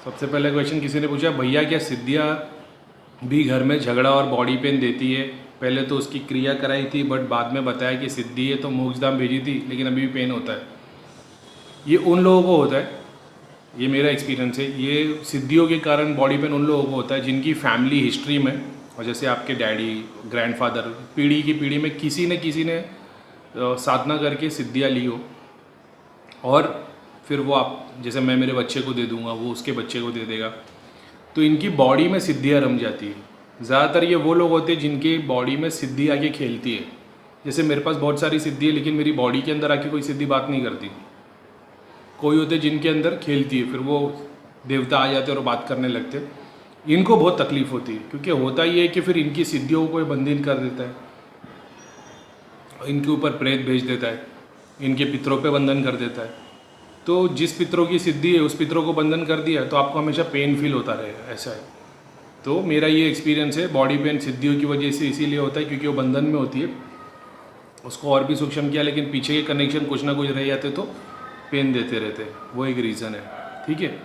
सबसे पहले क्वेश्चन किसी ने पूछा, भैया क्या सिद्धियाँ भी घर में झगड़ा और बॉडी पेन देती है? पहले तो उसकी क्रिया कराई थी, बट बाद में बताया कि सिद्धि है तो मोक्षधाम भेजी थी, लेकिन अभी भी पेन होता है। ये उन लोगों को होता है, ये मेरा एक्सपीरियंस है। ये सिद्धियों के कारण बॉडी पेन उन लोगों को होता है जिनकी फैमिली हिस्ट्री में, और जैसे आपके डैडी, ग्रैंडफादर, पीढ़ी की पीढ़ी में किसी ने साधना करके सिद्धियाँ ली हो, और फिर वो आप, जैसे मैं मेरे बच्चे को दे दूंगा, वो उसके बच्चे को दे देगा, तो इनकी बॉडी में सिद्धियाँ रम जाती है। ज़्यादातर ये वो लोग होते हैं जिनकी बॉडी में सिद्धि आके खेलती है। जैसे मेरे पास बहुत सारी सिद्धि है, लेकिन मेरी बॉडी के अंदर आके कोई सिद्धि बात नहीं करती। कोई होते जिनके अंदर खेलती है, फिर वो देवता आ जाते हैं और बात करने लगते हैं। इनको बहुत तकलीफ होती है, क्योंकि होता ही है कि फिर इनकी सिद्धियों को कोई बंधन कर देता है, इनके ऊपर प्रेत भेज देता है, इनके पितरों पे बंधन कर देता है। तो जिस पितरों की सिद्धि है उस पितरों को बंधन कर दिया तो आपको हमेशा पेन फील होता रहेगा, ऐसा है। तो मेरा ये एक्सपीरियंस है, बॉडी पेन सिद्धियों की वजह से इसीलिए होता है क्योंकि वो बंधन में होती है। उसको और भी सूक्ष्म किया, लेकिन पीछे के कनेक्शन कुछ ना कुछ रह जाते तो पेन देते रहते, वो एक रीज़न है। ठीक है।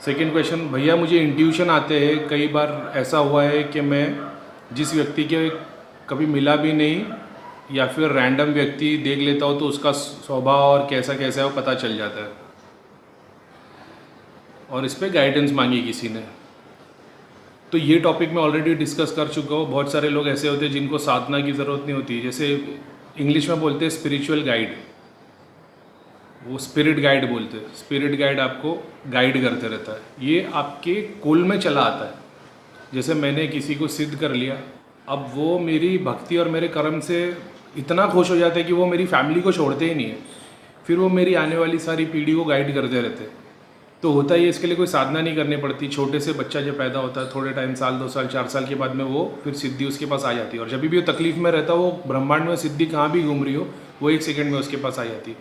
सेकेंड क्वेश्चन, भैया मुझे इंट्यूशन आते हैं, कई बार ऐसा हुआ है कि मैं जिस व्यक्ति के कभी मिला भी नहीं या फिर रैंडम व्यक्ति देख लेता हूँ तो उसका स्वभाव और कैसा कैसा है वो पता चल जाता है, और इस पर गाइडेंस मांगी किसी ने। तो ये टॉपिक मैं ऑलरेडी डिस्कस कर चुका हूँ। बहुत सारे लोग ऐसे होते हैं जिनको साधना की ज़रूरत नहीं होती, जैसे इंग्लिश में बोलते हैं स्पिरिचुअल गाइड, वो स्पिरिट गाइड बोलते हैं। स्पिरिट गाइड आपको गाइड करते रहता है, ये आपके कुल में चला आता है। जैसे मैंने किसी को सिद्ध कर लिया, अब वो मेरी भक्ति और मेरे कर्म से इतना खुश हो जाते हैं कि वो मेरी फैमिली को छोड़ते ही नहीं है, फिर वो मेरी आने वाली सारी पीढ़ी को गाइड करते रहते हैं। तो होता ही इसके लिए कोई साधना नहीं करनी पड़ती। छोटे से बच्चा जब पैदा होता है, थोड़े टाइम, साल 2 साल 4 साल के बाद में वो फिर सिद्धि उसके पास आ जाती है, और जब भी वो तकलीफ़ में रहता है, वो ब्रह्मांड में सिद्धि कहाँ भी घूम रही हो, वो 1 सेकंड में उसके पास आ जाती है।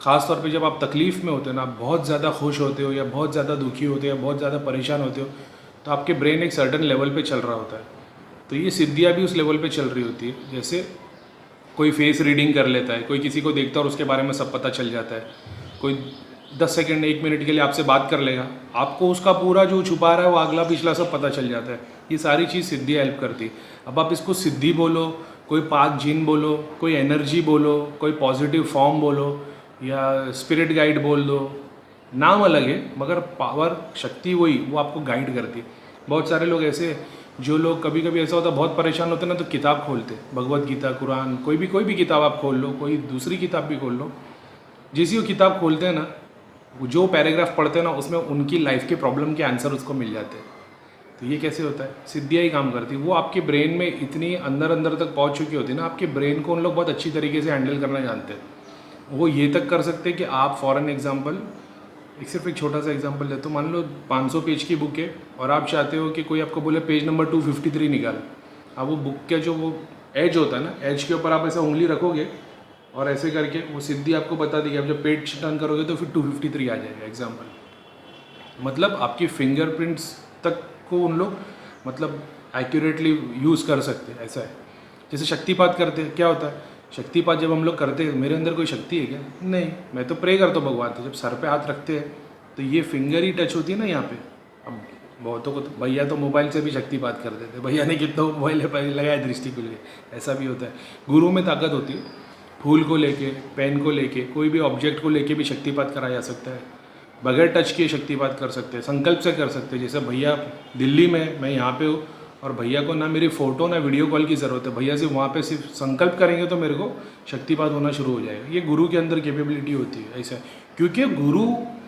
ख़ास तौर पे जब आप तकलीफ़ में होते हो ना, आप बहुत ज़्यादा खुश होते हो या बहुत ज़्यादा दुखी होते हो या बहुत ज़्यादा परेशान होते हो, तो आपके ब्रेन एक सर्टन लेवल पे चल रहा होता है। तो ये सिद्धियाँ भी उस लेवल पे चल रही होती है। जैसे कोई फेस रीडिंग कर लेता है, कोई किसी को देखता है और उसके बारे में सब पता चल जाता है। कोई 10 सेकंड 1 मिनट के लिए आपसे बात कर लेगा, आपको उसका पूरा जो छुपा रहा है वो अगला पिछला सब पता चल जाता है। ये सारी चीज़ सिद्धि हेल्प करती है। अब आप इसको सिद्धि बोलो, कोई पाक जिन बोलो, कोई एनर्जी बोलो, कोई पॉजिटिव फॉर्म बोलो, या स्पिरिट गाइड बोल दो, नाम अलग है मगर पावर, शक्ति वही, वो आपको गाइड करती है। बहुत सारे लोग ऐसे, जो लोग कभी कभी ऐसा होता है बहुत परेशान होते हैं ना, तो किताब खोलते, भगवत गीता, कुरान, कोई भी किताब आप खोल लो, कोई दूसरी किताब भी खोल लो। जैसी वो किताब खोलते हैं ना, जो पैराग्राफ पढ़ते हैं ना, उसमें उनकी लाइफ के प्रॉब्लम के आंसर उसको मिल जाते हैं। तो ये कैसे होता है? सिद्धियाँ ही काम करती है। वो आपके ब्रेन में इतनी अंदर अंदर तक पहुँच चुकी होती है ना, आपके ब्रेन को उन लोग बहुत अच्छी तरीके से हैंडल करना जानते हैं। वो ये तक कर सकते हैं कि आप फॉर एन एग्जाम्पल, सिर्फ एक छोटा सा एग्जांपल ले, तो मान लो 500 पेज की बुक है और आप चाहते हो कि कोई आपको बोले पेज नंबर 253 निकाल। अब वो बुक का जो वो एज होता है ना, एज के ऊपर आप ऐसा उंगली रखोगे और ऐसे करके वो सिद्धि आपको बता देगी। आप जब पेज टर्न करोगे तो फिर 253 आ जाएगा एग्जाम्पल। मतलब आपकी फिंगरप्रिंट्स तक को उन लोग मतलब एक्यूरेटली यूज़ कर सकते हैं, ऐसा है। जैसे शक्तिपात करते हैं, क्या होता है शक्तिपात जब हम लोग करते हैं, मेरे अंदर कोई शक्ति है क्या? नहीं, मैं तो प्रे करता हूँ भगवान से। जब सर पे हाथ रखते हैं तो ये फिंगर ही टच होती है ना यहाँ पे। अब बहुतों को तो, भैया तो मोबाइल से भी शक्तिपात कर देते, भैया ने कितना मोबाइल लगाया दृष्टि को लेके, ऐसा भी होता है। गुरु में ताकत होती है, फूल को लेके, पेन को लेके, कोई भी ऑब्जेक्ट को लेके भी शक्तिपात कराया जा सकता है। बगैर टच किए शक्तिपात कर सकते हैं, संकल्प से कर सकते हैं। जैसे भैया दिल्ली में, मैं यहाँ पे हूँ, और भैया को ना मेरी फ़ोटो ना वीडियो कॉल की ज़रूरत है, भैया से वहाँ पे सिर्फ संकल्प करेंगे तो मेरे को शक्तिपात होना शुरू हो जाएगा। ये गुरु के अंदर कैपेबिलिटी होती है, ऐसा। क्योंकि गुरु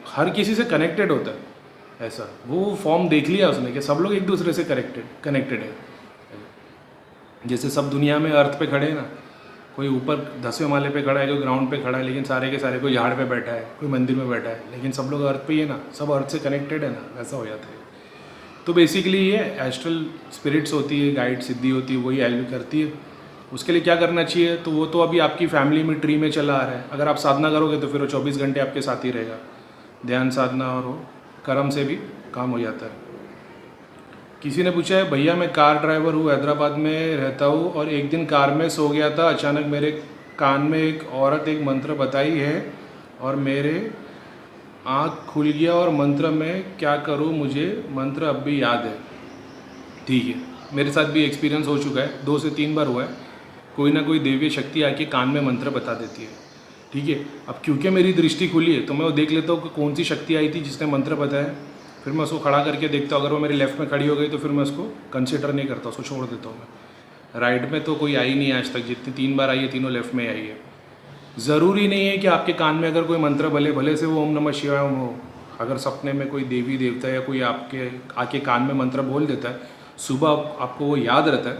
हर किसी से कनेक्टेड होता है, ऐसा। वो फॉर्म देख लिया उसने कि सब लोग एक दूसरे से कनेक्टेड है। जैसे सब दुनिया में अर्थ पे खड़े हैं ना, कोई ऊपर 10वें माले पे खड़ा है, कोई ग्राउंड पे खड़ा है, लेकिन सारे के सारे, कोई झाड़ पे बैठा है, कोई मंदिर में बैठा है, लेकिन सब लोग अर्थ पे ही है ना, सब अर्थ से कनेक्टेड है ना, वैसा हो जाता है। तो बेसिकली ये एस्ट्रल स्पिरिट्स होती है, गाइड सिद्धि होती है, वही हेल्प करती है। उसके लिए क्या करना चाहिए? तो वो तो अभी आपकी फैमिली में ट्री में चला आ रहा है। अगर आप साधना करोगे तो फिर वो 24 घंटे आपके साथ ही रहेगा। ध्यान साधना और वो कर्म से भी काम हो जाता है। किसी ने पूछा है, भैया मैं कार ड्राइवर हूँ, हैदराबाद में रहता हूँ, और एक दिन कार में सो गया था, अचानक मेरे कान में एक औरत एक मंत्र बताई है और मेरे आँख खुल गया और मंत्र में क्या करूँ, मुझे मंत्र अब भी याद है। ठीक है, मेरे साथ भी एक्सपीरियंस हो चुका है, 2 से 3 बार हुआ है। कोई ना कोई दैवीय शक्ति आके कान में मंत्र बता देती है। ठीक है, अब क्योंकि मेरी दृष्टि खुली है तो मैं वो देख लेता हूँ कि कौन सी शक्ति आई थी जिसने मंत्र बताया। फिर मैं उसको खड़ा करके देखता हूँ, अगर वो मेरे लेफ्ट में खड़ी हो गई तो फिर मैं उसको कंसिडर नहीं करता, उसको छोड़ देता हूँ मैं। राइट में तो कोई आई नहीं आज तक, जितनी 3 बार आई है तीनों लेफ्ट में आई है। ज़रूरी नहीं है कि आपके कान में अगर कोई मंत्र भले से वो ओम नमः शिवाय ओम हो, अगर सपने में कोई देवी देवता या कोई आपके आके कान में मंत्र बोल देता है, सुबह आपको वो याद रहता है,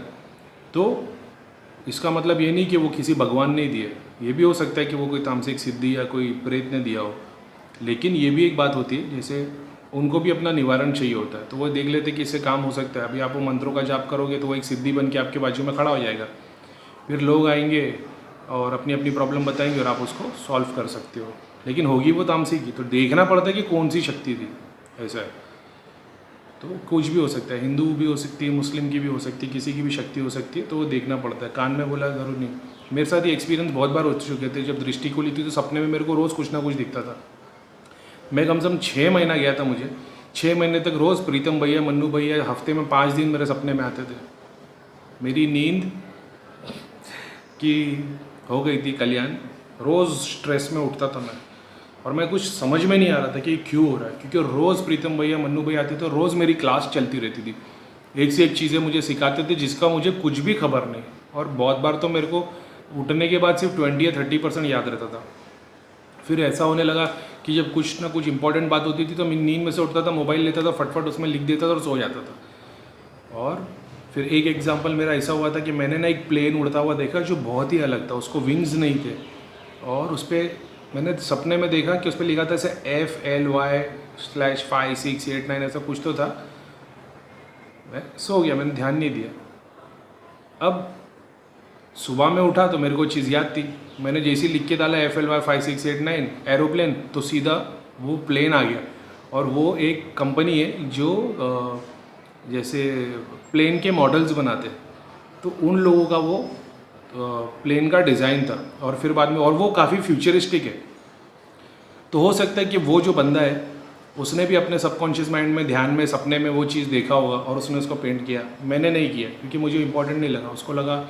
तो इसका मतलब ये नहीं कि वो किसी भगवान ने दिए। ये भी हो सकता है कि वो कोई तामसिक सिद्धि या कोई प्रेत ने दिया हो। लेकिन ये भी एक बात होती है, जैसे उनको भी अपना निवारण चाहिए होता है, तो वो देख लेते कि इससे काम हो सकता है। अभी आप वो मंत्रों का जाप करोगे तो वो एक सिद्धि बन के आपके बाजू में खड़ा हो जाएगा। फिर लोग आएंगे और अपनी अपनी प्रॉब्लम बताएंगे और आप उसको सॉल्व कर सकते हो। लेकिन होगी वो तामसिक की, तो देखना पड़ता है कि कौन सी शक्ति थी। ऐसा है, तो कुछ भी हो सकता है, हिंदू भी हो सकती है, मुस्लिम की भी हो सकती है, किसी की भी शक्ति हो सकती है, तो वो देखना पड़ता है। कान में बोला ज़रूर नहीं। मेरे साथ ये एक्सपीरियंस बहुत बार हो चुके थे। जब दृष्टि खुली थी तो सपने में मेरे को रोज़ कुछ ना कुछ दिखता था। मैं कम से कम 6 महीना गया था, मुझे 6 महीने तक रोज़ प्रीतम भैया, मन्नू भैया हफ्ते में 5 दिन मेरे सपने में आते थे। मेरी नींद की हो गई थी कल्याण, रोज़ स्ट्रेस में उठता था मैं, और मैं कुछ समझ में नहीं आ रहा था कि क्यों हो रहा है, क्योंकि रोज़ प्रीतम भैया, मन्नू भैया आते थे, रोज़ मेरी क्लास चलती रहती थी। एक से एक चीज़ें मुझे सिखाते थे जिसका मुझे कुछ भी खबर नहीं, और बहुत बार तो मेरे को उठने के बाद सिर्फ 20 या 30% याद रहता था। फिर ऐसा होने लगा कि जब कुछ ना कुछ इंपॉर्टेंट बात होती थी तो मैं नींद में से उठता था, मोबाइल लेता था, फटफट उसमें लिख देता था और सो जाता था। और फिर एक एग्जांपल मेरा ऐसा हुआ था कि मैंने ना एक प्लेन उड़ता हुआ देखा जो बहुत ही अलग था, उसको विंग्स नहीं थे, और उस पर मैंने सपने में देखा कि उस पर लिखा था ऐसे FLY/5689 ऐसा कुछ तो था। मैं सो गया, मैंने ध्यान नहीं दिया। अब सुबह में उठा तो मेरे को चीज़ याद थी, मैंने जैसे लिख के डाला FLY5689 एरोप्लेन, तो सीधा वो प्लेन आ गया। और वो एक कंपनी है जो जैसे प्लेन के मॉडल्स बनाते, तो उन लोगों का वो प्लेन का डिज़ाइन था। और फिर बाद में, और वो काफ़ी फ्यूचरिस्टिक है, तो हो सकता है कि वो जो बंदा है उसने भी अपने सबकॉन्शियस माइंड में, ध्यान में, सपने में वो चीज़ देखा होगा और उसने उसको पेंट किया। मैंने नहीं किया क्योंकि मुझे इंपॉर्टेंट नहीं लगा, उसको लगा।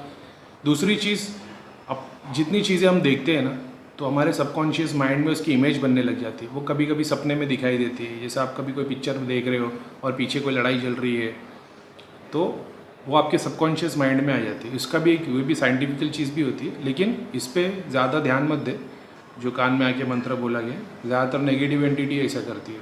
दूसरी चीज़, अब जितनी चीज़ें हम देखते हैं ना, तो हमारे सबकॉन्शियस माइंड में उसकी इमेज बनने लग जाती है। वो कभी कभी सपने में दिखाई देती है। जैसे आप कभी कोई पिक्चर देख रहे हो और पीछे कोई लड़ाई चल रही है, तो वो आपके सबकॉन्शियस माइंड में आ जाती है। इसका भी एक, वो भी साइंटिफिकल चीज़ भी होती है, लेकिन इस पर ज़्यादा ध्यान मत दे। जो कान में आके मंत्र बोला गया, ज़्यादातर नेगेटिव एंटिटी ऐसा करती है।